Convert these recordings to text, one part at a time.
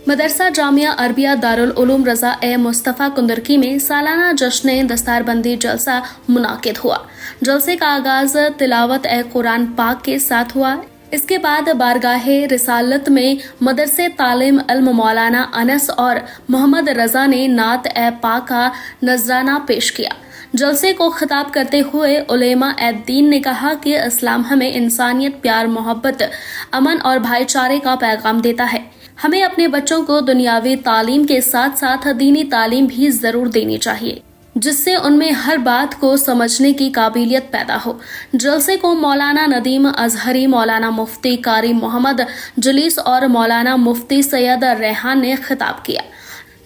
मदरसा Jamia Arabia Darul Uloom रजा ए मुस्तफ़ा कुंदरकी में सालाना जश्न दस्तारबंदी जलसा मुनाकिद हुआ। जलसे का आगाज तिलावत ए कुरान पाक के साथ हुआ। इसके बाद बारगाहे रिसालत में मदरसे तालीम इल्म मौलाना अनस और मोहम्मद रजा ने नात ए पाक का नजराना पेश किया। जलसे को खिताब करते हुए उलेमा ए दीन ने कहा कि इस्लाम हमें इंसानियत, प्यार, मोहब्बत, अमन और भाईचारे का पैगाम देता है। हमें अपने बच्चों को दुनियावी तालीम के साथ साथ दीनी तालीम भी जरूर देनी चाहिए, जिससे उनमें हर बात को समझने की काबिलियत पैदा हो। जलसे को मौलाना नदीम अजहरी, मौलाना मुफ्ती कारी मोहम्मद जलीस और मौलाना मुफ्ती सैयद रेहान ने खिताब किया।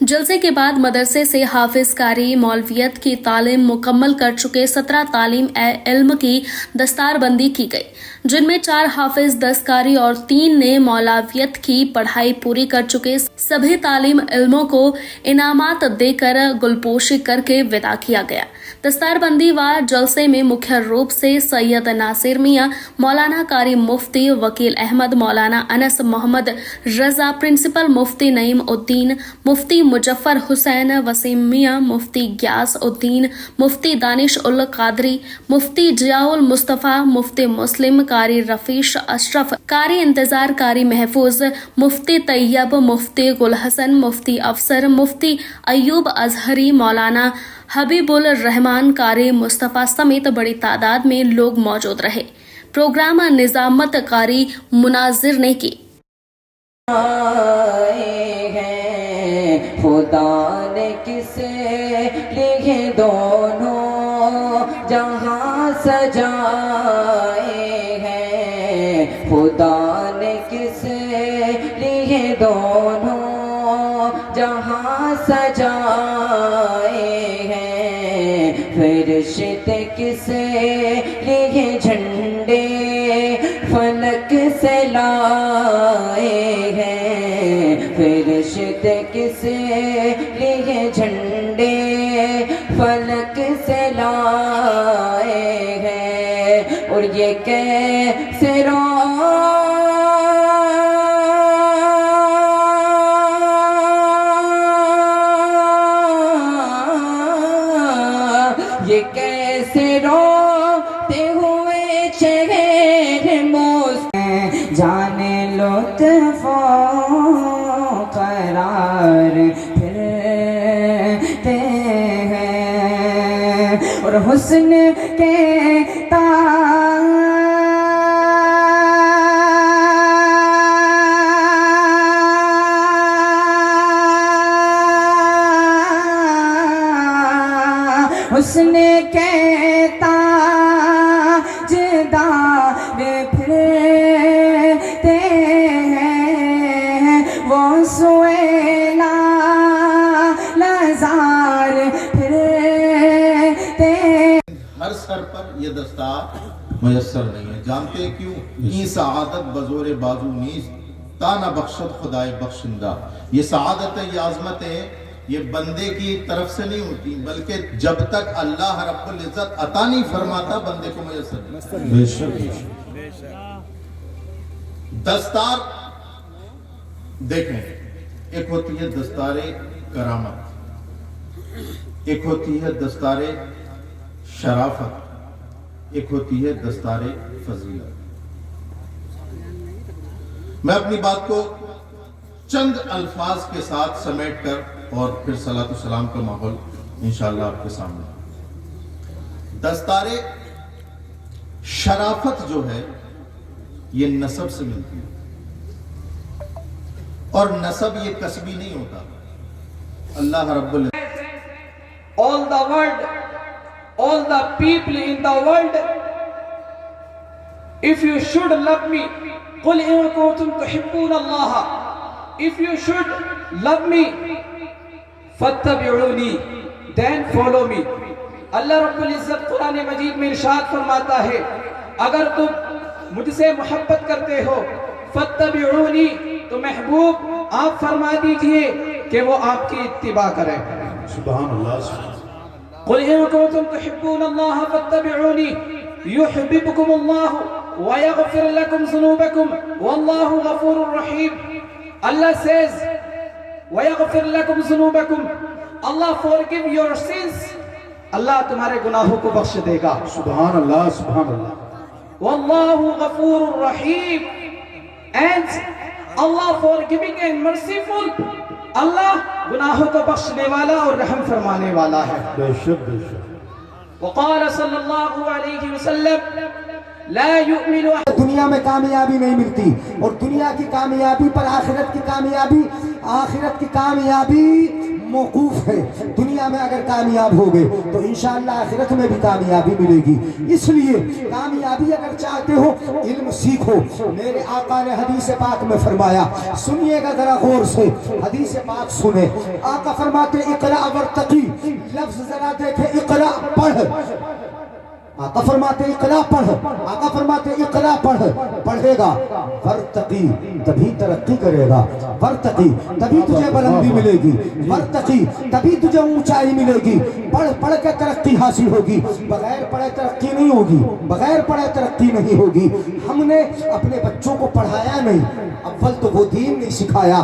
जलसे के बाद मदरसे से हाफिज कारी मौलवियत की तालीम मुकम्मल कर चुके 17 तालीम ए इल्म की दस्तारबंदी की गई, जिनमें 4 हाफिज, 10 कारी और 3 ने मौलवियत की पढ़ाई पूरी कर चुके सभी तालीम इल्मों को इनामात देकर गुलपोशी करके विदा किया गया। दस्तारबंदी व जलसे में मुख्य रूप से सैयद नासिर मियाँ, मौलाना कारी मुफ्ती वकील अहमद, मौलाना अनस मोहम्मद रजा, प्रिंसिपल मुफ्ती नईम उद्दीन, मुफ्ती मुजफ्फर हुसैन, वसीम मियाँ, मुफ्ती ग्यास उद्दीन, मुफ्ती दानिश उल कादरी, मुफ्ती जियाउल मुस्तफ़ा, मुफ्ती मुस्लिम, कारी रफीश अशरफ, कारी इंतजार, कारी महफूज, मुफ्ती तैयब, मुफ्ती गुल हसन, मुफ्ती अफसर, मुफ्ती अयूब अजहरी, मौलाना हबीबुल रहमान, कारी मुस्तफ़ा समेत बड़ी तादाद में लोग मौजूद रहे। प्रोग्राम निजामत कारी मुनाजिर ने की। खुदा ने किसे लिए दोनों जहां सजाए हैं, खुदा ने किसे लिए दोनों जहां सजाए हैं, फरिश्ते किसे लिए झंडे फलक से लाए हैं, फरिश्ते किसे लिए झंडे फलक से लाए हैं, और ये कैसे ये कैसे रोते हुए चेहरे मुझसे जाने लुत्फ़ो करार फिरते हैं, और हुस्न के हुस्न के ताजदार फिरते हैं, वो सुएला लज़ार फिरते। हर सर पर ये दस्तार मुयस्सर नहीं है। जानते क्यों? ई सआदत बज़ोर बाजू नीस ताना बख्शत खुदाए बख्शिंदा। ये सआदत है, ये आज़मत है, ये बंदे की तरफ से नहीं होती, बल्कि जब तक अल्लाह रब्बुल इज्जत अता नहीं फरमाता बंदे को मुयस्सर नहीं। बेशक दस्तार देखें, एक होती है दस्तारे करामत, एक होती है दस्तारे शराफत, एक होती है दस्तारे फजीलत। मैं अपनी बात को चंद अल्फाज के साथ समेट कर और फिर सलातो सलाम का माहौल इंशाअल्लाह आपके सामने। दस्तारे शराफत जो है ये नसब से मिलती है, और नसब ये कसबी नहीं होता। अल्लाह रब्बुल all the world, all the people in the world, if you should love me, قل إن كنتم تحبون الله, if you should love me, فاتبعوني, then follow me. अल्लाह रब्बुल इज़्ज़त कुरान मजीद में इरशाद फरमाता है, अगर तुम मुझसे मोहब्बत करते हो फत्तबिऊनी, तो महबूब आप फरमा दीजिए कि वो आपकी इत्तिबा करें। सुभान अल्लाह। कुल इन कुंतुम तुहिब्बूनल्लाह फत्तबिऊनी युहिब्बुकुमुल्लाह व यगफिर लकुम ज़ुनूबकुम वल्लाहु गफूरुर रहीम। Allah says وَيَغْفِرْ لَكُمْ ذُنُوبَكُمْ. Allah forgive your sins. اللہ تمہارے گناہوں کو بخش دے گا. سبحان اللہ سبحان اللہ. وَاللَّهُ غَفُورٌ رَحِيمٌ. And Allah forgiving and merciful. اللہ گناہوں کو بخشنے والا اور رحم فرمانے والا ہے. بے شک بے شک. وقال صلی اللہ علیہ وسلم لا يؤمن. دنیا میں کامیابی نہیں ملتی، اور دنیا کی کامیابی پر آخرت کی کامیابی موقوف ہے. دنیا میں اگر کامیاب ہو گئے تو انشاءاللہ آخرت میں بھی کامیابی ملے گی. اس لیے کامیابی اگر چاہتے ہو علم سیکھو. میرے آقا نے حدیث پاک میں فرمایا، سنیے گا ذرا غور سے، حدیث پاک سنیں. آقا فرماتے اقرا ورتقی. لفظ ذرا دیکھیں، اقرا پڑھ. آقا فرماتے اقرا پڑھ. آقا فرماتے اقرا پڑھ. پڑھے گا ورتقی، تبھی ترقی کرے گا. ورتقی، تبھی تجھے بلندی ملے گی. ورتقی، تبھی تجھے اونچائی ملے گی. پڑھ کے ترقی حاصل ہوگی. بغیر پڑھے ترقی نہیں ہوگی. بغیر پڑھے ترقی نہیں ہوگی. ہم نے اپنے بچوں کو پڑھایا نہیں. اول تو وہ دین نہیں سکھایا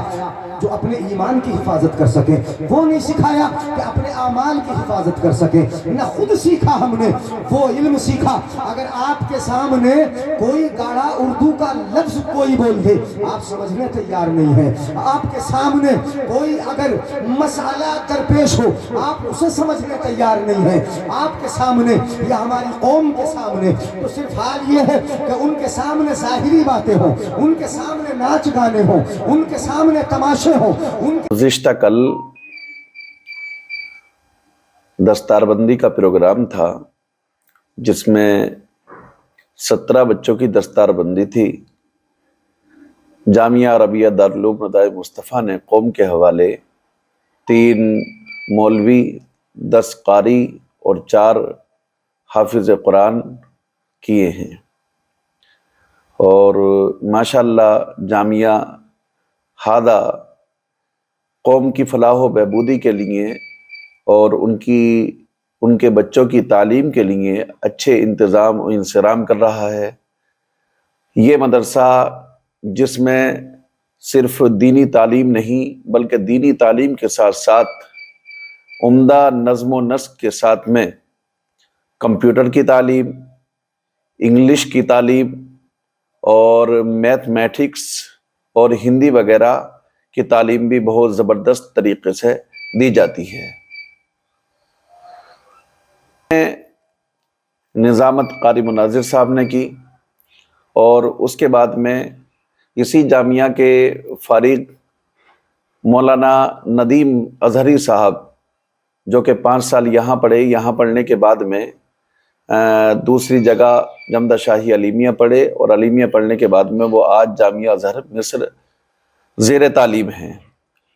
جو اپنے ایمان کی حفاظت کر سکے. وہ نہیں سکھایا کہ اپنے اعمال کی حفاظت کر سکے. نہ خود سیکھا ہم نے وہ علم سیکھا. اگر آپ کے سامنے کوئی گاڑا اردو کا لفظ کوئی بول دے، آپ سمجھنے تیار نہیں ہے. آپ کے سامنے کوئی اگر مسئلہ درپیش ہو، آپ اسے سمجھنے تیار نہیں ہے. آپ کے سامنے یا ہماری قوم کے سامنے تو صرف حال یہ ہے کہ ان کے سامنے ظاہری باتیں ہوں، ان کے سامنے ناچ گانے ہوں، ان کے سامنے تماشے ہوں. گزشتہ کل دستار بندی کا پروگرام تھا جس میں 17 بچوں کی دستار بندی تھی. جامعہ عربیہ دارالعلوم ندائے مصطفیٰ نے قوم کے حوالے 3 مولوی، 10 قاری اور 4 حافظ قرآن کیے ہیں. اور ماشاءاللہ جامعہ ہادہ قوم کی فلاح و بہبودی کے لیے اور ان کے بچوں کی تعلیم کے لیے اچھے انتظام و انصرام کر رہا ہے. یہ مدرسہ جس میں صرف دینی تعلیم نہیں بلکہ دینی تعلیم کے ساتھ ساتھ عمدہ نظم و نسق کے ساتھ میں کمپیوٹر کی تعلیم، انگلش کی تعلیم اور میتھمیٹکس اور ہندی وغیرہ کی تعلیم بھی بہت زبردست طریقے سے دی جاتی ہے. نظامت قاری مناظر صاحب نے کی، اور اس کے بعد میں اسی جامعہ کے فارغ مولانا ندیم اظہری صاحب جو کہ 5 سال یہاں پڑھے، یہاں پڑھنے کے بعد میں دوسری جگہ جمدہ شاہی علیمیہ پڑھے، اور علیمیہ پڑھنے کے بعد میں وہ آج جامعہ ازہر مصر زیر تعلیم ہیں.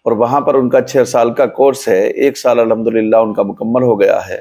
اور وہاں پر ان کا 6 سال کا کورس ہے. 1 سال الحمدللہ ان کا مکمل ہو گیا ہے.